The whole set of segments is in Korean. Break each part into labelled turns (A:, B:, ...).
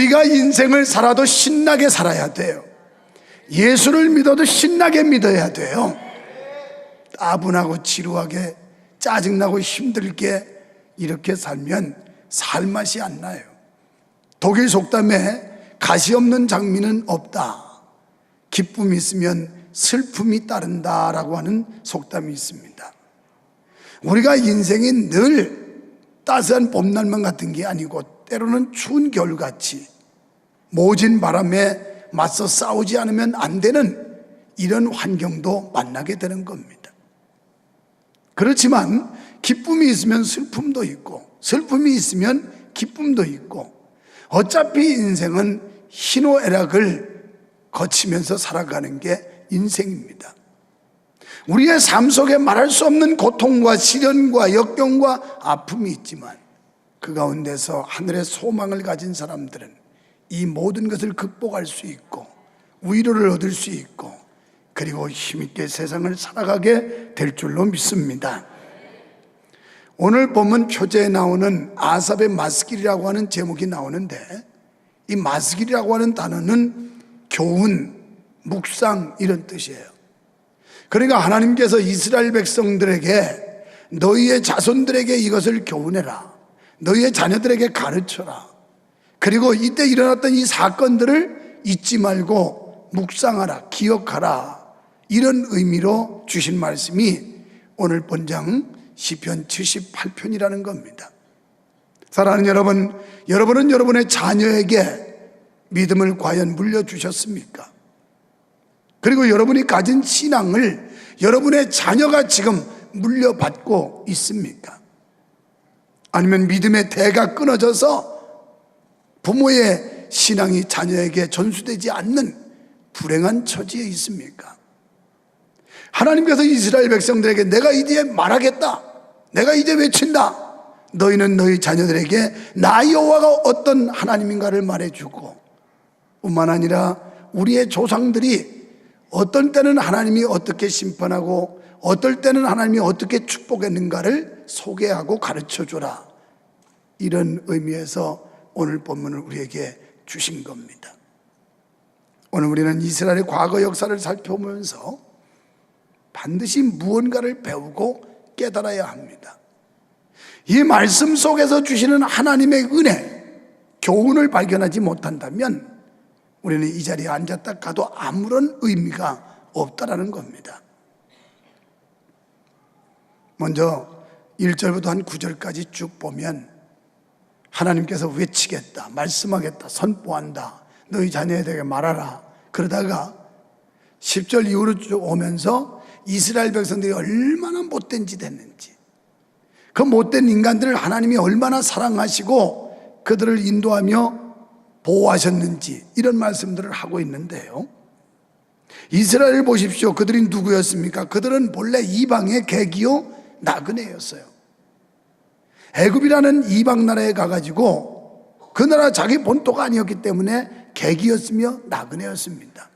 A: 우리가 인생을 살아도 신나게 살아야 돼요. 예수를 믿어도 신나게 믿어야 돼요. 따분하고 지루하게 짜증나고 힘들게 이렇게 살면 살 맛이 안 나요. 독일 속담에 가시 없는 장미는 없다, 기쁨이 있으면 슬픔이 따른다라고 하는 속담이 있습니다. 우리가 인생이 늘 따스한 봄날만 같은 게 아니고 때로는 추운 겨울같이 모진 바람에 맞서 싸우지 않으면 안 되는 이런 환경도 만나게 되는 겁니다. 그렇지만 기쁨이 있으면 슬픔도 있고 슬픔이 있으면 기쁨도 있고, 어차피 인생은 희노애락을 거치면서 살아가는 게 인생입니다. 우리의 삶 속에 말할 수 없는 고통과 시련과 역경과 아픔이 있지만 그 가운데서 하늘의 소망을 가진 사람들은 이 모든 것을 극복할 수 있고 위로를 얻을 수 있고 그리고 힘있게 세상을 살아가게 될 줄로 믿습니다. 오늘 본문 표제에 나오는 아삽의 마스길이라고 하는 제목이 나오는데, 이 마스길이라고 하는 단어는 교훈, 묵상 이런 뜻이에요. 그러니까 하나님께서 이스라엘 백성들에게 너희의 자손들에게 이것을 교훈해라, 너희의 자녀들에게 가르쳐라, 그리고 이때 일어났던 이 사건들을 잊지 말고 묵상하라, 기억하라, 이런 의미로 주신 말씀이 오늘 본장 시편 78편이라는 겁니다. 사랑하는 여러분, 여러분은 여러분의 자녀에게 믿음을 과연 물려주셨습니까? 그리고 여러분이 가진 신앙을 여러분의 자녀가 지금 물려받고 있습니까? 아니면 믿음의 대가 끊어져서 부모의 신앙이 자녀에게 전수되지 않는 불행한 처지에 있습니까? 하나님께서 이스라엘 백성들에게 내가 이제 말하겠다, 내가 이제 외친다, 너희는 너희 자녀들에게 나 여호와가 어떤 하나님인가를 말해주고, 뿐만 아니라 우리의 조상들이 어떤 때는 하나님이 어떻게 심판하고 어떨 때는 하나님이 어떻게 축복했는가를 소개하고 가르쳐주라, 이런 의미에서 오늘 본문을 우리에게 주신 겁니다. 오늘 우리는 이스라엘의 과거 역사를 살펴보면서 반드시 무언가를 배우고 깨달아야 합니다. 이 말씀 속에서 주시는 하나님의 은혜, 교훈을 발견하지 못한다면 우리는 이 자리에 앉았다 가도 아무런 의미가 없다라는 겁니다. 먼저 1절부터 한 9절까지 쭉 보면 하나님께서 외치겠다, 말씀하겠다, 선포한다, 너희 자녀에게 말하라, 그러다가 10절 이후로 쭉 오면서 이스라엘 백성들이 얼마나 못된 짓 했는지, 그 못된 인간들을 하나님이 얼마나 사랑하시고 그들을 인도하며 보호하셨는지, 이런 말씀들을 하고 있는데요, 이스라엘을 보십시오. 그들이 누구였습니까? 그들은 본래 이방의 개기요 나그네였어요. 애굽이라는 이방 나라에 가가지고 그 나라 자기 본토가 아니었기 때문에 개기였으며 나그네였습니다.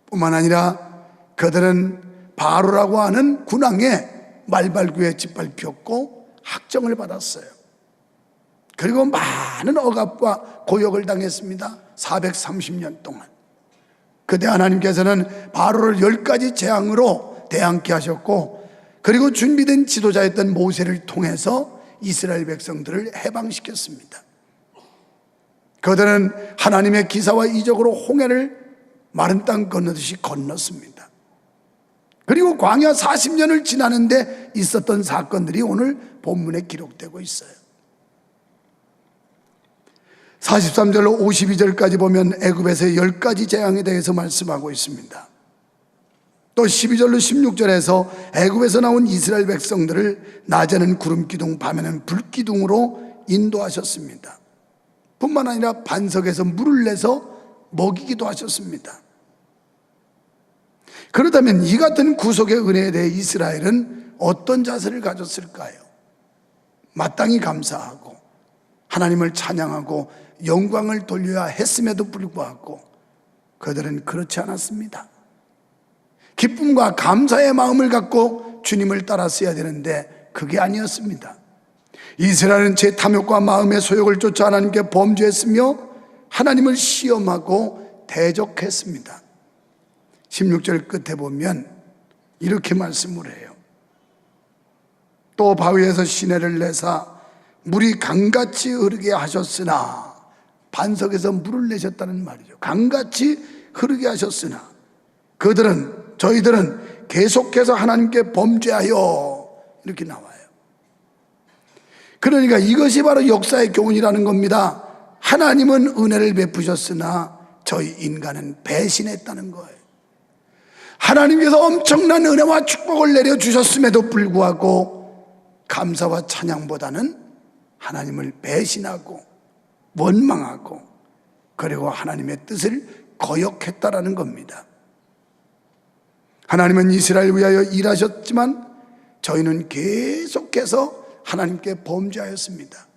A: 뿐만 아니라 그들은 바로라고 하는 군왕의 말발구에 짓밟혔고 학정을 받았어요. 그리고 많은 억압과 고역을 당했습니다. 430년 동안. 그때 하나님께서는 바로를 10가지 재앙으로 대항케 하셨고, 그리고 준비된 지도자였던 모세를 통해서 이스라엘 백성들을 해방시켰습니다. 그들은 하나님의 기사와 이적으로 홍해를 마른 땅 건너듯이 건넜습니다. 그리고 광야 40년을 지나는데 있었던 사건들이 오늘 본문에 기록되고 있어요. 43절로 52절까지 보면 애굽에서의 10가지 재앙에 대해서 말씀하고 있습니다. 또 12절로 16절에서 애굽에서 나온 이스라엘 백성들을 낮에는 구름기둥, 밤에는 불기둥으로 인도하셨습니다. 뿐만 아니라 반석에서 물을 내서 먹이기도 하셨습니다. 그렇다면 이 같은 구속의 은혜에 대해 이스라엘은 어떤 자세를 가졌을까요? 마땅히 감사하고 하나님을 찬양하고 영광을 돌려야 했음에도 불구하고 그들은 그렇지 않았습니다. 기쁨과 감사의 마음을 갖고 주님을 따랐어야 되는데 그게 아니었습니다. 이스라엘은 제 탐욕과 마음의 소욕을 쫓아 하나님께 범죄했으며 하나님을 시험하고 대적했습니다. 16절 끝에 보면 이렇게 말씀을 해요. 또 바위에서 시내를 내사 물이 강같이 흐르게 하셨으나, 반석에서 물을 내셨다는 말이죠. 강같이 흐르게 하셨으나 저희들은 계속해서 하나님께 범죄하여, 이렇게 나와요. 그러니까 이것이 바로 역사의 교훈이라는 겁니다. 하나님은 은혜를 베푸셨으나 저희 인간은 배신했다는 거예요. 하나님께서 엄청난 은혜와 축복을 내려주셨음에도 불구하고 감사와 찬양보다는 하나님을 배신하고 원망하고, 그리고 하나님의 뜻을 거역했다라는 겁니다. 하나님은 이스라엘을 위하여 일하셨지만 저희는 계속해서 하나님께 범죄하였습니다.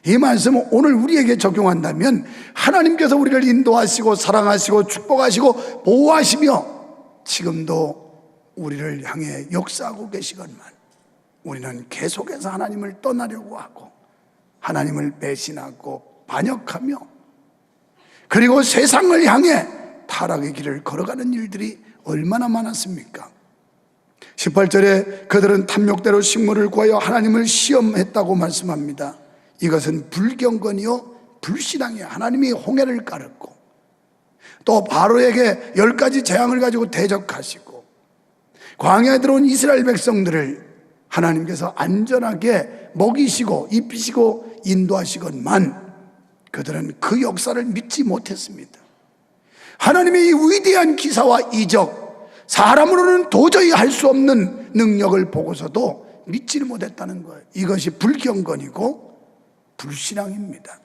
A: 이 말씀은 오늘 우리에게 적용한다면 하나님께서 우리를 인도하시고 사랑하시고 축복하시고 보호하시며 지금도 우리를 향해 역사하고 계시건만 우리는 계속해서 하나님을 떠나려고 하고 하나님을 배신하고 반역하며, 그리고 세상을 향해 타락의 길을 걸어가는 일들이 얼마나 많았습니까? 18절에 그들은 탐욕대로 식물을 구하여 하나님을 시험했다고 말씀합니다. 이것은 불경건이요 불신앙이에요. 하나님이 홍해를 가르고 또 바로에게 10가지 재앙을 가지고 대적하시고 광야에 들어온 이스라엘 백성들을 하나님께서 안전하게 먹이시고 입히시고 인도하시건만 그들은 그 역사를 믿지 못했습니다. 하나님의 이 위대한 기사와 이적, 사람으로는 도저히 할 수 없는 능력을 보고서도 믿지를 못했다는 거예요. 이것이 불경건이고 불신앙입니다.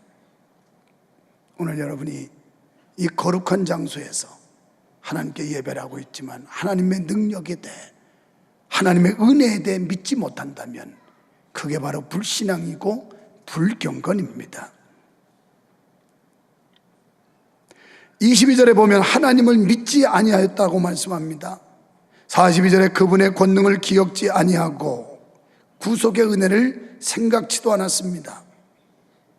A: 오늘 여러분이 이 거룩한 장소에서 하나님께 예배를 하고 있지만 하나님의 능력에 대해, 하나님의 은혜에 대해 믿지 못한다면 그게 바로 불신앙이고 불경건입니다. 22절에 보면 하나님을 믿지 아니하였다고 말씀합니다. 42절에 그분의 권능을 기억지 아니하고 구속의 은혜를 생각지도 않았습니다.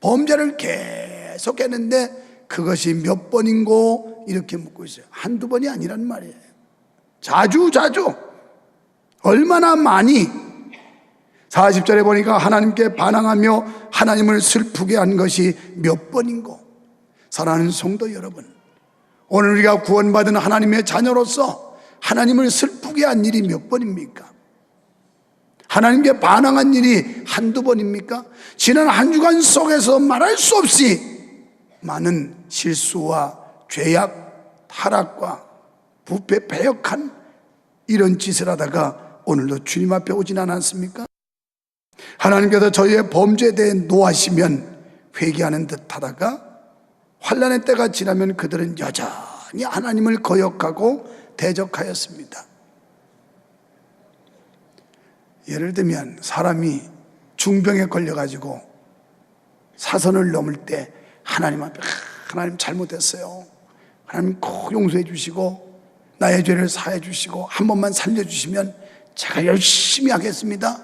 A: 범죄를 계속했는데 그것이 몇 번인고 이렇게 묻고 있어요. 한두 번이 아니란 말이에요. 자주 얼마나 많이. 40절에 보니까 하나님께 반항하며 하나님을 슬프게 한 것이 몇 번인고. 사랑하는 성도 여러분, 오늘 우리가 구원받은 하나님의 자녀로서 하나님을 슬프게 한 일이 몇 번입니까? 하나님께 반항한 일이 한두 번입니까? 지난 한 주간 속에서 말할 수 없이 많은 실수와 죄악, 타락과 부패, 배역한 이런 짓을 하다가 오늘도 주님 앞에 오진 않았습니까? 하나님께서 저희의 범죄에 대해 노하시면 회개하는 듯 하다가 환난의 때가 지나면 그들은 여전히 하나님을 거역하고 대적하였습니다. 예를 들면 사람이 중병에 걸려가지고 사선을 넘을 때 하나님 앞에 하나님 잘못했어요, 하나님 꼭 용서해 주시고 나의 죄를 사해 주시고 한 번만 살려주시면 제가 열심히 하겠습니다.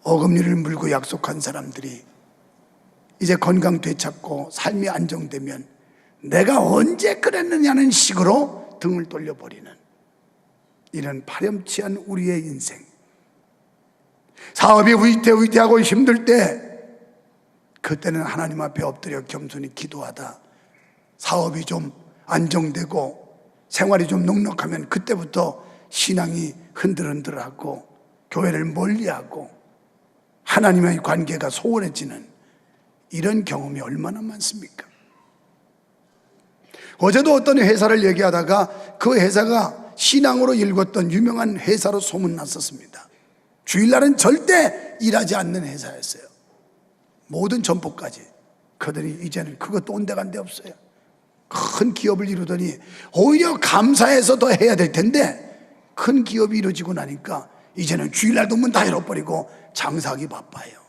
A: 어금니를 물고 약속한 사람들이 이제 건강 되찾고 삶이 안정되면 내가 언제 그랬느냐는 식으로 등을 돌려버리는 이런 파렴치한 우리의 인생. 사업이 위태하고 힘들 때 그때는 하나님 앞에 엎드려 겸손히 기도하다 사업이 좀 안정되고 생활이 좀 넉넉하면 그때부터 신앙이 흔들흔들하고 교회를 멀리하고 하나님과의 관계가 소원해지는 이런 경험이 얼마나 많습니까? 어제도 어떤 회사를 얘기하다가 그 회사가 신앙으로 일궜던 유명한 회사로 소문났었습니다. 주일날은 절대 일하지 않는 회사였어요. 모든 점포까지. 그들이 이제는 그것도 온데간데 없어요. 큰 기업을 이루더니 오히려 감사해서 더 해야 될 텐데 큰 기업이 이루어지고 나니까 이제는 주일날도 문 다 열어버리고 장사하기 바빠요.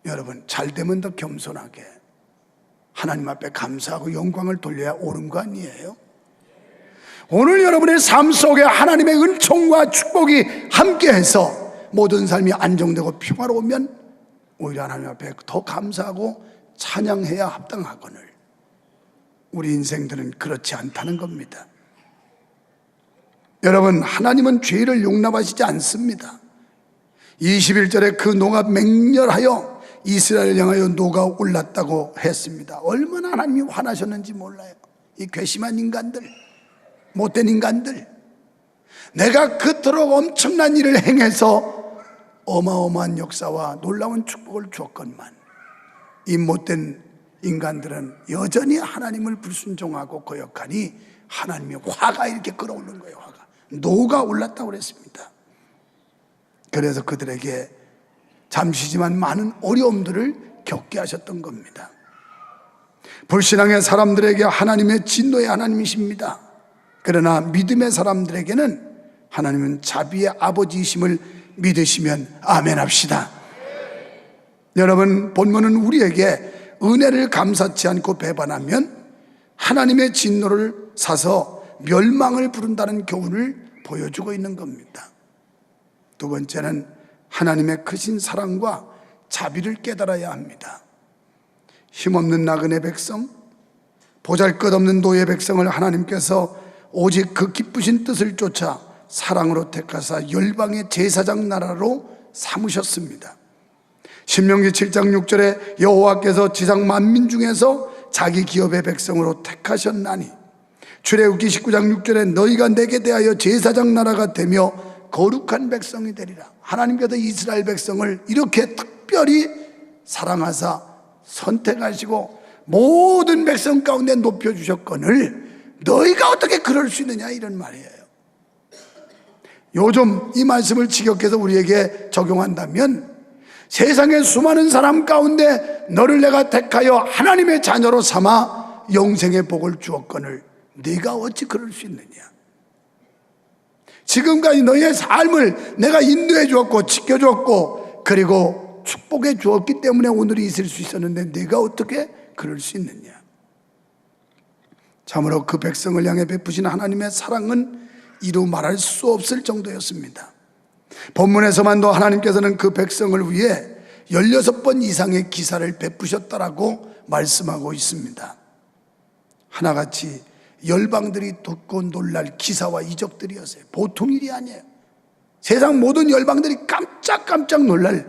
A: 여러분, 잘 되면 더 겸손하게 하나님 앞에 감사하고 영광을 돌려야 옳은 거 아니에요? 오늘 여러분의 삶 속에 하나님의 은총과 축복이 함께해서 모든 삶이 안정되고 평화로우면 오히려 하나님 앞에 더 감사하고 찬양해야 합당하거늘 우리 인생들은 그렇지 않다는 겁니다. 여러분, 하나님은 죄를 용납하시지 않습니다. 21절에 그 노가 맹렬하여 이스라엘을 향하여 노가 올랐다고 했습니다. 얼마나 하나님이 화나셨는지 몰라요. 이 괘씸한 인간들, 못된 인간들, 내가 그토록 엄청난 일을 행해서 어마어마한 역사와 놀라운 축복을 주었건만 이 못된 인간들은 여전히 하나님을 불순종하고 거역하니 하나님의 화가 이렇게 끌어오는 거예요. 화가, 노가 올랐다고 그랬습니다. 그래서 그들에게 잠시지만 많은 어려움들을 겪게 하셨던 겁니다. 불신앙의 사람들에게 하나님의 진노의 하나님이십니다. 그러나 믿음의 사람들에게는 하나님은 자비의 아버지이심을 믿으시면 아멘 합시다. 여러분, 본문은 우리에게 은혜를 감사치 않고 배반하면 하나님의 진노를 사서 멸망을 부른다는 교훈을 보여주고 있는 겁니다. 두 번째는 하나님의 크신 사랑과 자비를 깨달아야 합니다. 힘없는 나그네 백성, 보잘것없는 노예 백성을 하나님께서 오직 그 기쁘신 뜻을 쫓아 사랑으로 택하사 열방의 제사장 나라로 삼으셨습니다. 신명기 7장 6절에 여호와께서 지상 만민 중에서 자기 기업의 백성으로 택하셨나니, 출애굽기 19장 6절에 너희가 내게 대하여 제사장 나라가 되며 거룩한 백성이 되리라. 하나님께서 이스라엘 백성을 이렇게 특별히 사랑하사 선택하시고 모든 백성 가운데 높여주셨거늘 너희가 어떻게 그럴 수 있느냐, 이런 말이에요. 요즘 이 말씀을 직역해서 우리에게 적용한다면 세상의 수많은 사람 가운데 너를 내가 택하여 하나님의 자녀로 삼아 영생의 복을 주었거늘 네가 어찌 그럴 수 있느냐. 지금까지 너의 삶을 내가 인도해 주었고 지켜주었고 그리고 축복해 주었기 때문에 오늘이 있을 수 있었는데 네가 어떻게 그럴 수 있느냐. 참으로 그 백성을 향해 베푸신 하나님의 사랑은 이루 말할 수 없을 정도였습니다. 본문에서만도 하나님께서는 그 백성을 위해 16번 이상의 기사를 베푸셨다라고 말씀하고 있습니다. 하나같이 열방들이 듣고 놀랄 기사와 이적들이었어요. 보통 일이 아니에요. 세상 모든 열방들이 깜짝깜짝 놀랄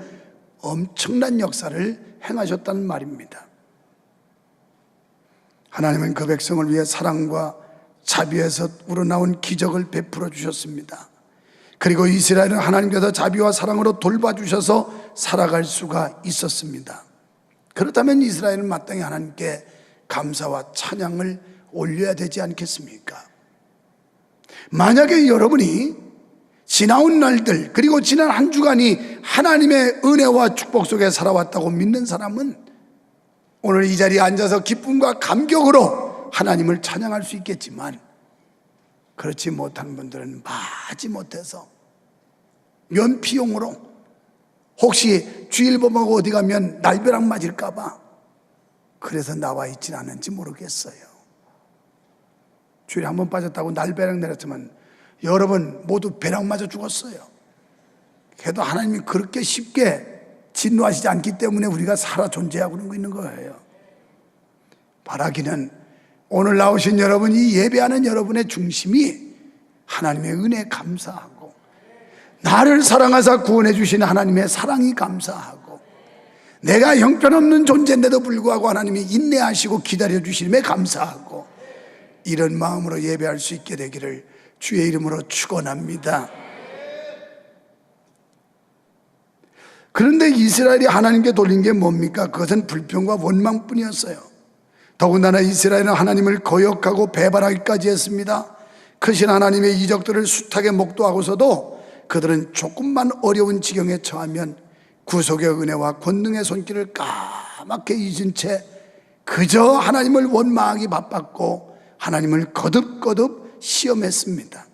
A: 엄청난 역사를 행하셨다는 말입니다. 하나님은 그 백성을 위해 사랑과 자비에서 우러나온 기적을 베풀어 주셨습니다. 그리고 이스라엘은 하나님께서 자비와 사랑으로 돌봐주셔서 살아갈 수가 있었습니다. 그렇다면 이스라엘은 마땅히 하나님께 감사와 찬양을 올려야 되지 않겠습니까? 만약에 여러분이 지나온 날들 그리고 지난 한 주간이 하나님의 은혜와 축복 속에 살아왔다고 믿는 사람은 오늘 이 자리에 앉아서 기쁨과 감격으로 하나님을 찬양할 수 있겠지만, 그렇지 못한 분들은 마지 못해서 면피용으로 혹시 주일범하고 어디 가면 날벼락 맞을까 봐 그래서 나와 있진 않은지 모르겠어요. 주일에 한 번 빠졌다고 날벼락 내렸으면 여러분 모두 벼락 맞아 죽었어요. 그래도 하나님이 그렇게 쉽게 진노하시지 않기 때문에 우리가 살아 존재하고 있는 거예요. 바라기는 오늘 나오신 여러분이 예배하는 여러분의 중심이 하나님의 은혜에 감사하고 나를 사랑하사 구원해 주신 하나님의 사랑이 감사하고 내가 형편없는 존재인데도 불구하고 하나님이 인내하시고 기다려 주심에 감사하고 이런 마음으로 예배할 수 있게 되기를 주의 이름으로 축원합니다. 그런데 이스라엘이 하나님께 돌린 게 뭡니까? 그것은 불평과 원망뿐이었어요. 더군다나 이스라엘은 하나님을 거역하고 배반하기까지 했습니다. 크신 하나님의 이적들을 숱하게 목도하고서도 그들은 조금만 어려운 지경에 처하면 구속의 은혜와 권능의 손길을 까맣게 잊은 채 그저 하나님을 원망하기 바빴고 하나님을 거듭거듭 시험했습니다.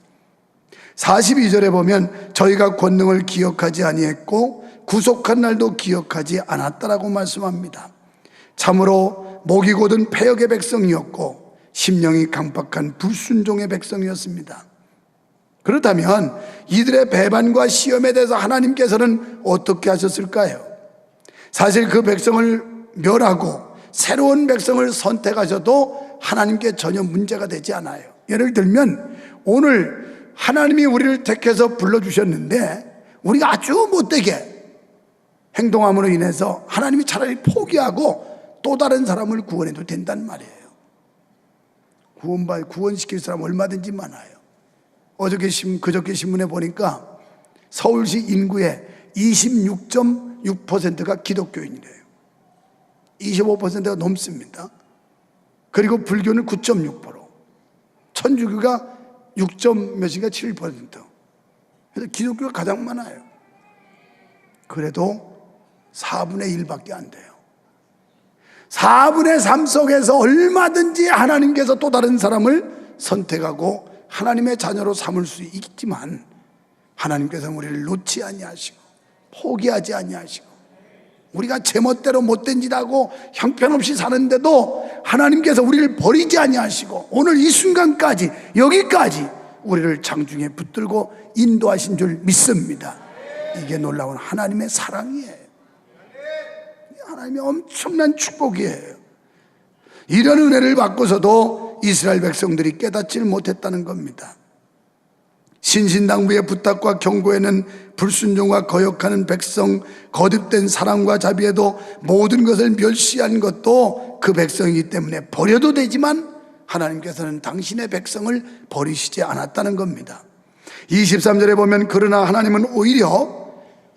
A: 42절에 보면 저희가 권능을 기억하지 아니했고 구속한 날도 기억하지 않았다라고 말씀합니다. 참으로 목이 곧은 패역의 백성이었고 심령이 강팍한 불순종의 백성이었습니다. 그렇다면 이들의 배반과 시험에 대해서 하나님께서는 어떻게 하셨을까요? 사실 그 백성을 멸하고 새로운 백성을 선택하셔도 하나님께 전혀 문제가 되지 않아요. 예를 들면 오늘 하나님이 우리를 택해서 불러주셨는데 우리가 아주 못되게 행동함으로 인해서 하나님이 차라리 포기하고 또 다른 사람을 구원해도 된단 말이에요. 구원시킬 사람 얼마든지 많아요. 그저께 신문에 보니까 서울시 인구의 26.6%가 기독교인이래요. 25%가 넘습니다. 그리고 불교는 9.6%, 천주교가 6.몇인가 7%. 그래서 기독교가 가장 많아요. 그래도 4분의 1밖에 안 돼요. 4분의 3 속에서 얼마든지 하나님께서 또 다른 사람을 선택하고 하나님의 자녀로 삼을 수 있지만 하나님께서는 우리를 놓지 아니하시고 포기하지 아니하시고 우리가 제멋대로 못된 짓 하고 형편없이 사는데도 하나님께서 우리를 버리지 아니하시고 오늘 이 순간까지 여기까지 우리를 장중에 붙들고 인도하신 줄 믿습니다. 이게 놀라운 하나님의 사랑이에요. 하나님의 엄청난 축복이에요. 이런 은혜를 받고서도 이스라엘 백성들이 깨닫지를 못했다는 겁니다. 신신당부의 부탁과 경고에는 불순종과 거역하는 백성, 거듭된 사랑과 자비에도 모든 것을 멸시한 것도 그 백성이기 때문에 버려도 되지만 하나님께서는 당신의 백성을 버리시지 않았다는 겁니다. 23절에 보면 그러나 하나님은 오히려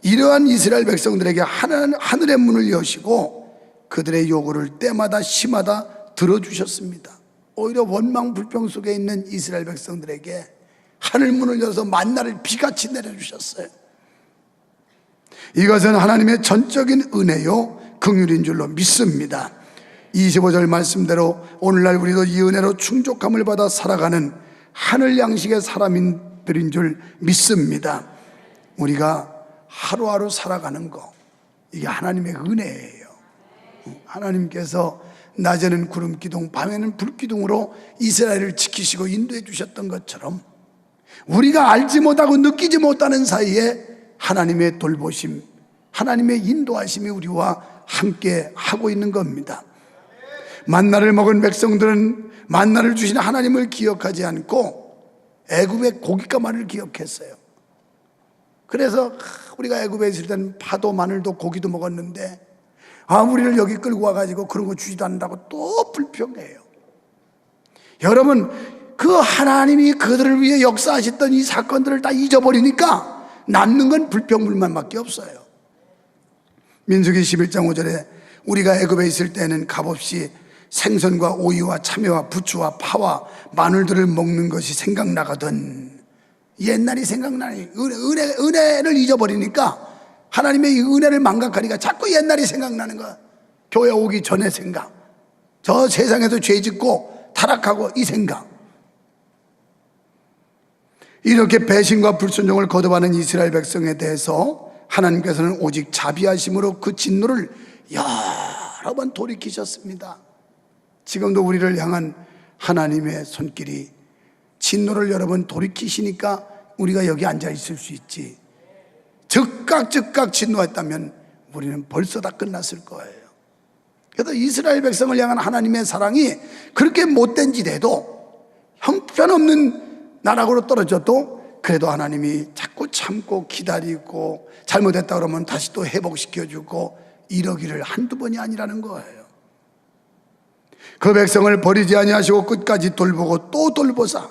A: 이러한 이스라엘 백성들에게 하늘의 문을 여시고 그들의 요구를 때마다 시마다 들어주셨습니다. 오히려 원망 불평 속에 있는 이스라엘 백성들에게 하늘 문을 열어서 만나를 비같이 내려주셨어요. 이것은 하나님의 전적인 은혜요 긍휼인 줄로 믿습니다. 25절 말씀대로 오늘날 우리도 이 은혜로 충족함을 받아 살아가는 하늘 양식의 사람들인 줄 믿습니다. 우리가 하루하루 살아가는 거, 이게 하나님의 은혜예요. 하나님께서 낮에는 구름 기둥, 밤에는 불 기둥으로 이스라엘을 지키시고 인도해 주셨던 것처럼 우리가 알지 못하고 느끼지 못하는 사이에 하나님의 돌보심, 하나님의 인도하심이 우리와 함께 하고 있는 겁니다. 만나를 먹은 백성들은 만나를 주신 하나님을 기억하지 않고 애굽의 고깃가마를 기억했어요. 그래서 우리가 애굽에 있을 때는 파도, 마늘도 고기도 먹었는데 우리를 여기 끌고 와가지고 그런 거 주지도 않는다고 또 불평해요. 여러분, 그 하나님이 그들을 위해 역사하셨던 이 사건들을 다 잊어버리니까 남는 건 불평불만밖에 없어요. 민수기 11장 5절에 우리가 애굽에 있을 때는 값없이 생선과 오이와 참외와 부추와 파와 마늘들을 먹는 것이 생각나거든. 옛날이 생각나니 은혜를 잊어버리니까 하나님의 이 은혜를 망각하니까 자꾸 옛날이 생각나는 거야. 교회 오기 전의 생각, 저 세상에서 죄 짓고 타락하고 이 생각. 이렇게 배신과 불순종을 거듭하는 이스라엘 백성에 대해서 하나님께서는 오직 자비하심으로 그 진노를 여러 번 돌이키셨습니다. 지금도 우리를 향한 하나님의 손길이 진노를 여러 번 돌이키시니까 우리가 여기 앉아 있을 수 있지, 즉각 진노했다면 우리는 벌써 다 끝났을 거예요. 그래서 이스라엘 백성을 향한 하나님의 사랑이 그렇게 못된 짓에도 형편없는 나락으로 떨어져도 그래도 하나님이 자꾸 참고 기다리고 잘못했다 그러면 다시 또 회복시켜주고 이러기를 한두 번이 아니라는 거예요. 그 백성을 버리지 아니하시고 끝까지 돌보고 또 돌보사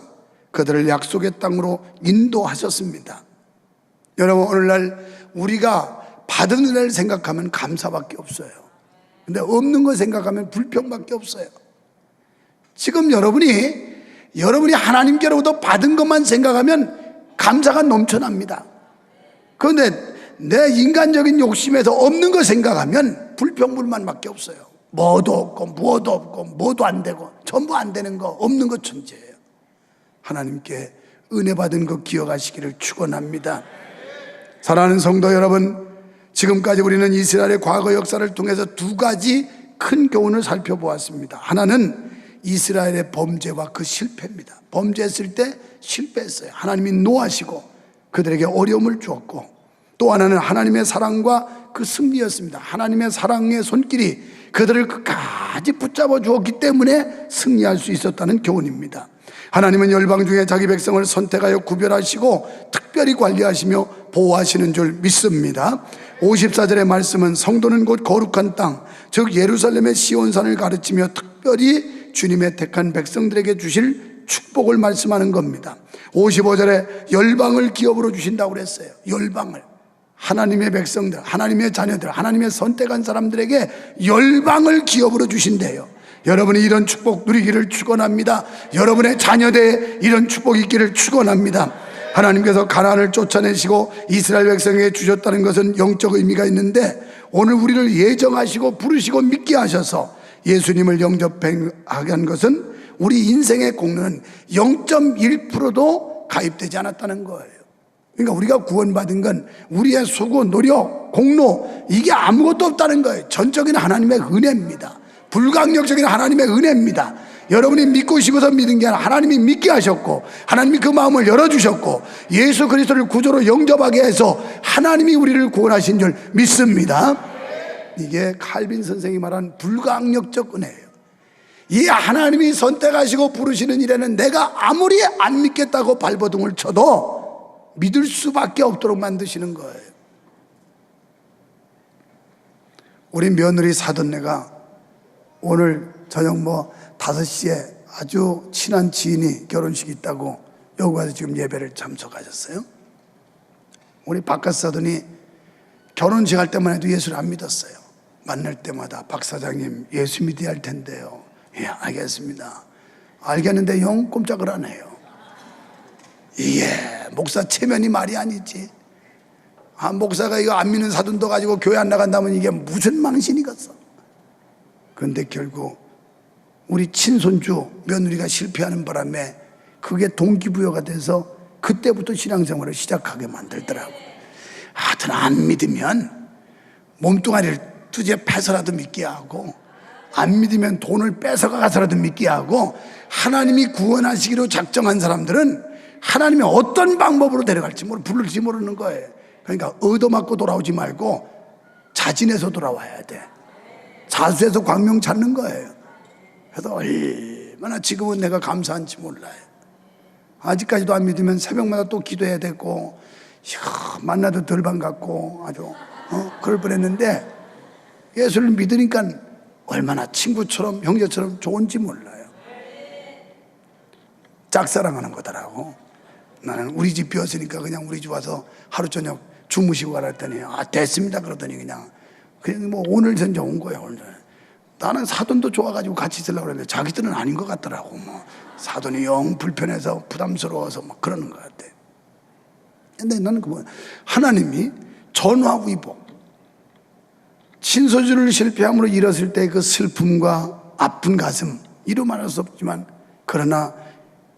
A: 그들을 약속의 땅으로 인도하셨습니다. 여러분, 오늘날 우리가 받은 은혜를 생각하면 감사밖에 없어요. 근데 없는 거 생각하면 불평밖에 없어요. 지금 여러분이 하나님께로부터 받은 것만 생각하면 감사가 넘쳐납니다. 그런데 내 인간적인 욕심에서 없는 거 생각하면 불평불만밖에 없어요. 뭐도 없고 무엇도 없고 뭐도 안 되고 전부 안 되는 거, 없는 거 천재예요. 하나님께 은혜 받은 거 기억하시기를 축원합니다. 사랑하는 성도 여러분, 지금까지 우리는 이스라엘의 과거 역사를 통해서 두 가지 큰 교훈을 살펴보았습니다. 하나는 이스라엘의 범죄와 그 실패입니다. 범죄했을 때 실패했어요. 하나님이 노하시고 그들에게 어려움을 주었고, 또 하나는 하나님의 사랑과 그 승리였습니다. 하나님의 사랑의 손길이 그들을 끝까지 붙잡아 주었기 때문에 승리할 수 있었다는 교훈입니다. 하나님은 열방 중에 자기 백성을 선택하여 구별하시고 특별히 관리하시며 보호하시는 줄 믿습니다. 54절의 말씀은 성도는 곧 거룩한 땅, 즉 예루살렘의 시온산을 가르치며 특별히 주님의 택한 백성들에게 주실 축복을 말씀하는 겁니다. 55절에 열방을 기업으로 주신다고 그랬어요. 열방을, 하나님의 백성들, 하나님의 자녀들, 하나님의 선택한 사람들에게 열방을 기업으로 주신대요. 여러분이 이런 축복 누리기를 축원합니다. 여러분의 자녀대에 이런 축복이 있기를 축원합니다. 하나님께서 가나안을 쫓아내시고 이스라엘 백성에게 주셨다는 것은 영적 의미가 있는데, 오늘 우리를 예정하시고 부르시고 믿게 하셔서 예수님을 영접하게 한 것은 우리 인생의 공로는 0.1%도 가입되지 않았다는 거예요. 그러니까 우리가 구원받은 건 우리의 수고, 노력, 공로, 이게 아무것도 없다는 거예요. 전적인 하나님의 은혜입니다. 불강력적인 하나님의 은혜입니다. 여러분이 믿고 싶어서 믿은 게 아니라 하나님이 믿게 하셨고, 하나님이 그 마음을 열어주셨고, 예수 그리스도를 구조로 영접하게 해서 하나님이 우리를 구원하신 줄 믿습니다. 이게 칼빈 선생이 말한 불강력적 은혜예요. 이 하나님이 선택하시고 부르시는 일에는 내가 아무리 안 믿겠다고 발버둥을 쳐도 믿을 수밖에 없도록 만드시는 거예요. 우리 며느리 사돈네가 오늘 저녁 5시에 아주 친한 지인이 결혼식이 있다고 여기 와서 지금 예배를 참석하셨어요. 우리 박가스 사돈이 결혼식 할 때만 해도 예수를 안 믿었어요. 만날 때마다 박 사장님 예수 믿어야 할 텐데요. 예, 알겠습니다. 알겠는데 영 꼼짝을 안 해요. 이게 목사 체면이 말이 아니지. 목사가 이거 안 믿는 사돈도 가지고 교회 안 나간다면 이게 무슨 망신이겠어. 그런데 결국 우리 친손주 며느리가 실패하는 바람에 그게 동기부여가 돼서 그때부터 신앙생활을 시작하게 만들더라고요. 하여튼 안 믿으면 몸뚱아리를 두제 패서라도 믿게 하고, 안 믿으면 돈을 뺏어가서라도 믿게 하고, 하나님이 구원하시기로 작정한 사람들은 하나님이 어떤 방법으로 데려갈지 부를지 모르는 거예요. 그러니까 얻어맞고 돌아오지 말고 자진해서 돌아와야 돼. 자수해서 광명 찾는 거예요. 그래서 얼마나 지금은 내가 감사한지 몰라요. 아직까지도 안 믿으면 새벽마다 또 기도해야 되고, 만나도 덜 반갑고 아주 그럴 뻔했는데, 예수를 믿으니까 얼마나 친구처럼 형제처럼 좋은지 몰라요. 짝사랑하는 거더라고. 나는 우리 집 비었으니까 그냥 우리 집 와서 하루 저녁 주무시고 가라 했더니 됐습니다 그러더니 그냥 오늘 전저 온 거예요. 오늘 나는 사돈도 좋아가지고 같이 있으려고 그랬는데 자기들은 아닌 것 같더라고. 사돈이 영 불편해서 부담스러워서 그러는 것 같아. 근데 나는 하나님이 전화위복, 친소주를 실패함으로 잃었을 때 그 슬픔과 아픈 가슴 이루 말할 수 없지만, 그러나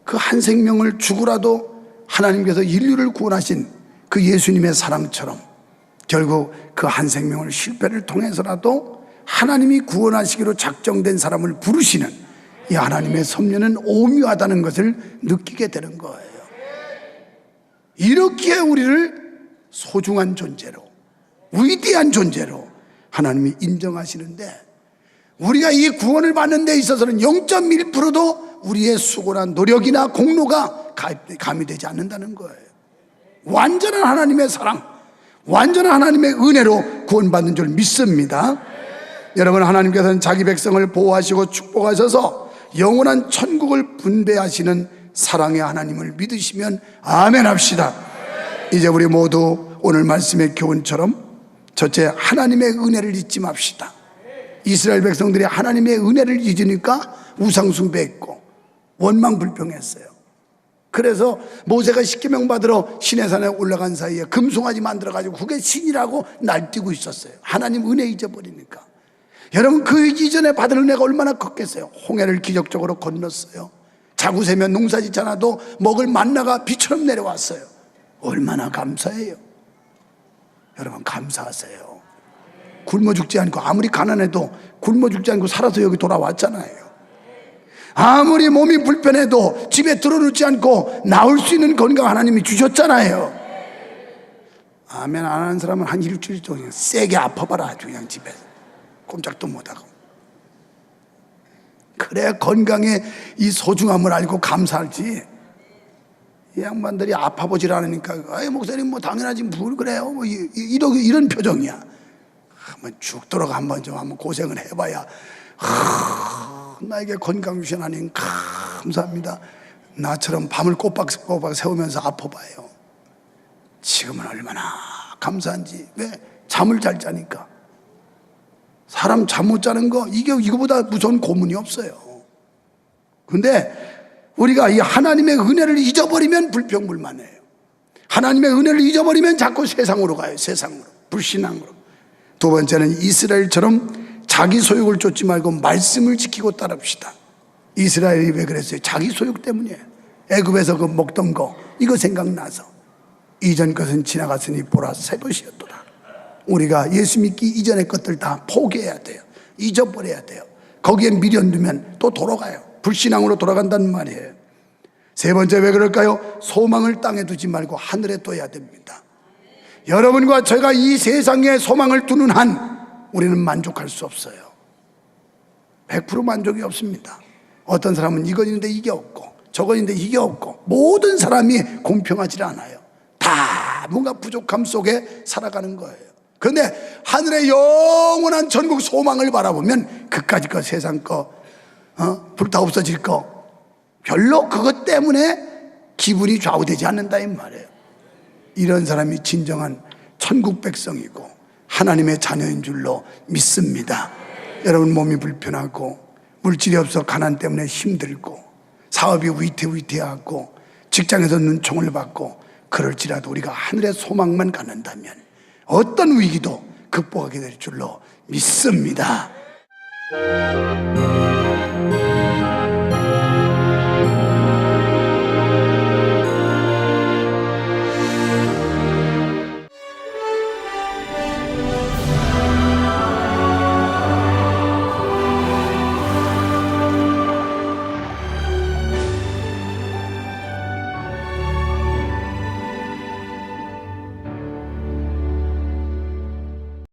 A: 그 한 생명을 주고라도 하나님께서 인류를 구원하신 그 예수님의 사랑처럼 결국 그 한 생명을 실패를 통해서라도 하나님이 구원하시기로 작정된 사람을 부르시는 이 하나님의 섭리는 오묘하다는 것을 느끼게 되는 거예요. 이렇게 우리를 소중한 존재로, 위대한 존재로 하나님이 인정하시는데, 우리가 이 구원을 받는 데 있어서는 0.1%도 우리의 수고나 노력이나 공로가 가미되지 않는다는 거예요. 완전한 하나님의 사랑, 완전한 하나님의 은혜로 구원받는 줄 믿습니다. 여러분, 하나님께서는 자기 백성을 보호하시고 축복하셔서 영원한 천국을 분배하시는 사랑의 하나님을 믿으시면 아멘 합시다. 이제 우리 모두 오늘 말씀의 교훈처럼 첫째, 하나님의 은혜를 잊지 맙시다. 이스라엘 백성들이 하나님의 은혜를 잊으니까 우상숭배했고 원망불평했어요. 그래서 모세가 십계명 받으러 시내산에 올라간 사이에 금송아지 만들어가지고 그게 신이라고 날뛰고 있었어요. 하나님 은혜 잊어버리니까. 여러분, 그 이전에 받은 은혜가 얼마나 컸겠어요. 홍해를 기적적으로 건넜어요. 자구새면 농사 짓지 않아도 먹을 만나가 비처럼 내려왔어요. 얼마나 감사해요. 여러분, 감사하세요. 굶어 죽지 않고, 아무리 가난해도 굶어 죽지 않고 살아서 여기 돌아왔잖아요. 아무리 몸이 불편해도 집에 들어놓지 않고 나올 수 있는 건강 하나님이 주셨잖아요. 아멘 안 하는 사람은 한 일주일 동안 그냥 세게 아파봐라. 아주 그냥 집에서 꼼짝도 못하고. 그래야 건강의 이 소중함을 알고 감사하지. 이 양반들이 아파보질 않으니까 아이 목사님 뭐 당연하지 뭘 그래요 뭐 이런 표정이야. 한번 죽도록 한번 좀 한번 고생을 해봐야 나에게 건강 주신 하나님 감사합니다. 나처럼 밤을 꼬박꼬박 새우면서 아파봐요. 지금은 얼마나 감사한지. 왜? 잠을 잘 자니까. 사람 잠 못 자는 거 이거보다 무서운 고문이 없어요. 근데 우리가 이 하나님의 은혜를 잊어버리면 불평불만해요. 하나님의 은혜를 잊어버리면 자꾸 세상으로 가요. 세상으로, 불신앙으로. 두 번째는 이스라엘처럼 자기 소욕을 쫓지 말고 말씀을 지키고 따릅시다. 이스라엘이 왜 그랬어요? 자기 소욕 때문이에요. 애굽에서 그 먹던 거 이거 생각나서 이전 것은 지나갔으니 보라 새 것이었도다. 우리가 예수 믿기 이전의 것들 다 포기해야 돼요. 잊어버려야 돼요. 거기에 미련 두면 또 돌아가요. 불신앙으로 돌아간다는 말이에요. 세 번째 왜 그럴까요? 소망을 땅에 두지 말고 하늘에 둬야 됩니다. 여러분과 제가 이 세상에 소망을 두는 한 우리는 만족할 수 없어요. 100% 만족이 없습니다. 어떤 사람은 이건 있는데 이게 없고 저건 있는데 이게 없고 모든 사람이 공평하지 않아요. 다 뭔가 부족함 속에 살아가는 거예요. 그런데 하늘의 영원한 천국 소망을 바라보면 그까짓 거 세상 거 불타 없어질 거 별로 그것 때문에 기분이 좌우되지 않는다 이 말이에요. 이런 사람이 진정한 천국 백성이고 하나님의 자녀인 줄로 믿습니다. 여러분 몸이 불편하고 물질이 없어 가난 때문에 힘들고 사업이 위태위태하고 직장에서 눈총을 받고 그럴지라도 우리가 하늘의 소망만 갖는다면 어떤 위기도 극복하게 될 줄로 믿습니다.